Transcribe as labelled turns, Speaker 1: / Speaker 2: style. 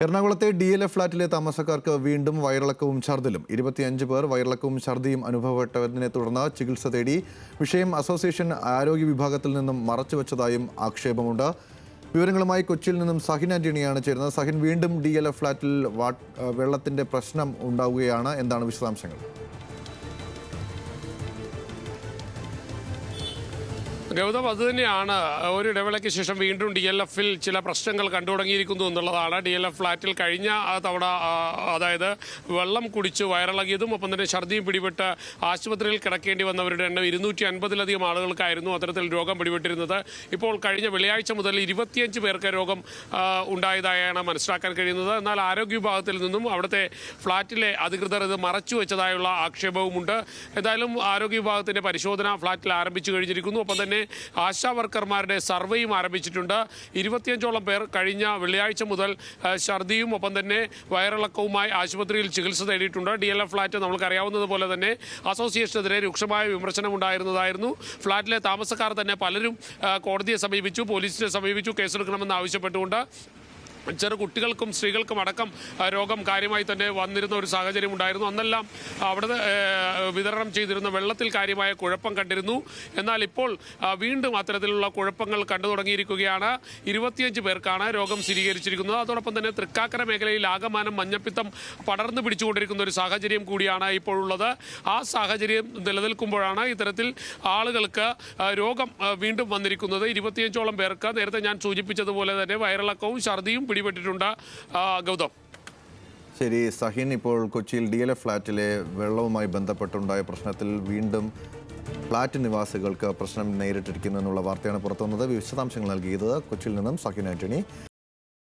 Speaker 1: എറണാകുളത്തെ DLF ഫ്ളാറ്റിലെ താമസക്കാർക്ക് വീണ്ടും വയറിളക്കവും ഛർദിലും 25 പേർ വയറിളക്കവും ഛർദിയും അനുഭവപ്പെട്ടതിനെ തുടർന്ന് ചികിത്സ തേടി. വിഷയം അസോസിയേഷൻ ആരോഗ്യ വിഭാഗത്തിൽ നിന്നും മറച്ചുവെച്ചതായും ആക്ഷേപമുണ്ട്. വിവരങ്ങളുമായി കൊച്ചിയിൽ നിന്നും സഹിൻ ആന്റണിയാണ് ചേരുന്നത്. സഹിൻ, വീണ്ടും DLF ഫ്ളാറ്റിൽ വെള്ളത്തിന്റെ പ്രശ്നം ഉണ്ടാവുകയാണ്. എന്താണ് വിശദാംശങ്ങൾ?
Speaker 2: ഗൗതം, അതുതന്നെയാണ്. ഒരു ഇടവേളയ്ക്ക് ശേഷം വീണ്ടും DLF-ൽ ചില പ്രശ്നങ്ങൾ കണ്ടു തുടങ്ങിയിരിക്കുന്നു എന്നുള്ളതാണ്. DLF ഫ്ളാറ്റിൽ കഴിഞ്ഞ തവണ അതായത് വെള്ളം കുടിച്ച് വയറിളകിയതും ഒപ്പം തന്നെ ഛർദിയും പിടിപെട്ട് ആശുപത്രിയിൽ കിടക്കേണ്ടി വന്നവരുടെ എണ്ണം 250-ലധികം ആളുകൾക്കായിരുന്നു അത്തരത്തിൽ രോഗം പിടിപെട്ടിരുന്നത്. ഇപ്പോൾ കഴിഞ്ഞ വെള്ളിയാഴ്ച മുതൽ 25 പേർക്ക് രോഗം ഉണ്ടായതായാണ് മനസ്സിലാക്കാൻ കഴിയുന്നത്. എന്നാൽ ആരോഗ്യ വിഭാഗത്തിൽ നിന്നും അവിടുത്തെ ഫ്ളാറ്റിലെ അധികൃതർ ഇത് മറച്ചു വെച്ചതായുള്ള ആക്ഷേപവുമുണ്ട്. എന്തായാലും ആരോഗ്യ വിഭാഗത്തിൻ്റെ പരിശോധന ഫ്ളാറ്റിൽ ആരംഭിച്ചു കഴിഞ്ഞിരിക്കുന്നു. ഒപ്പം തന്നെ ആശാ വർക്കർമാരുടെ സർവേയും ആരംഭിച്ചിട്ടുണ്ട്. 25ഓളം പേർ കഴിഞ്ഞ വെള്ളിയാഴ്ച മുതൽ ഛർദിയും ഒപ്പം തന്നെ വയറിളക്കവുമായി ആശുപത്രിയിൽ ചികിത്സ തേടിയിട്ടുണ്ട്. DLF ഫ്ളാറ്റ് നമ്മൾക്കറിയാവുന്നതുപോലെ തന്നെ അസോസിയേഷനെതിരെ രൂക്ഷമായ വിമർശനം ഉണ്ടായിരുന്നതായിരുന്നു. ഫ്ളാറ്റിലെ താമസക്കാർ തന്നെ പലരും കോടതിയെ സമീപിച്ചു, പോലീസിനെ സമീപിച്ചു, കേസെടുക്കണമെന്ന് ആവശ്യപ്പെട്ടുകൊണ്ട്. ചെറു കുട്ടികൾക്കും സ്ത്രീകൾക്കും അടക്കം രോഗം കാര്യമായി തന്നെ വന്നിരുന്ന ഒരു സാഹചര്യം ഉണ്ടായിരുന്നു. അന്നെല്ലാം അവിടെ വിതരണം ചെയ്തിരുന്ന വെള്ളത്തിൽ കാര്യമായ കുഴപ്പം കണ്ടിരുന്നു. എന്നാൽ ഇപ്പോൾ വീണ്ടും അത്തരത്തിലുള്ള കുഴപ്പങ്ങൾ കണ്ടു തുടങ്ങിയിരിക്കുകയാണ്. 25 പേർക്കാണ് രോഗം സ്ഥിരീകരിച്ചിരിക്കുന്നത്. അതോടൊപ്പം തന്നെ തൃക്കാക്കര മേഖലയിൽ ആകമാനം മഞ്ഞപ്പിത്തം പടർന്നു പിടിച്ചുകൊണ്ടിരിക്കുന്ന ഒരു സാഹചര്യം കൂടിയാണ് ഇപ്പോഴുള്ളത്. ആ സാഹചര്യം നിലനിൽക്കുമ്പോഴാണ് ഇത്തരത്തിൽ ആളുകൾക്ക് രോഗം വീണ്ടും വന്നിരിക്കുന്നത്. 25ഓളം പേർക്ക് നേരത്തെ ഞാൻ സൂചിപ്പിച്ചതുപോലെ തന്നെ വയറിളക്കവും ഛർദിയും പിടിപെട്ടിട്ടുണ്ട്. ഗൗതം,
Speaker 1: ശരി സഹിൻ, ഇപ്പോൾ കൊച്ചിയിൽ DLF ഫ്ളാറ്റിലെ വെള്ളവുമായി ബന്ധപ്പെട്ടുണ്ടായ പ്രശ്നത്തിൽ വീണ്ടും ഫ്ളാറ്റ് നിവാസികൾക്ക് പ്രശ്നം നേരിട്ടിരിക്കുന്നു എന്നുള്ള വാർത്തയാണ് പുറത്തുവന്നത്. വിശദാംശങ്ങൾ നൽകിയത് കൊച്ചിയിൽ നിന്നും സഹിൻ ആന്റണി.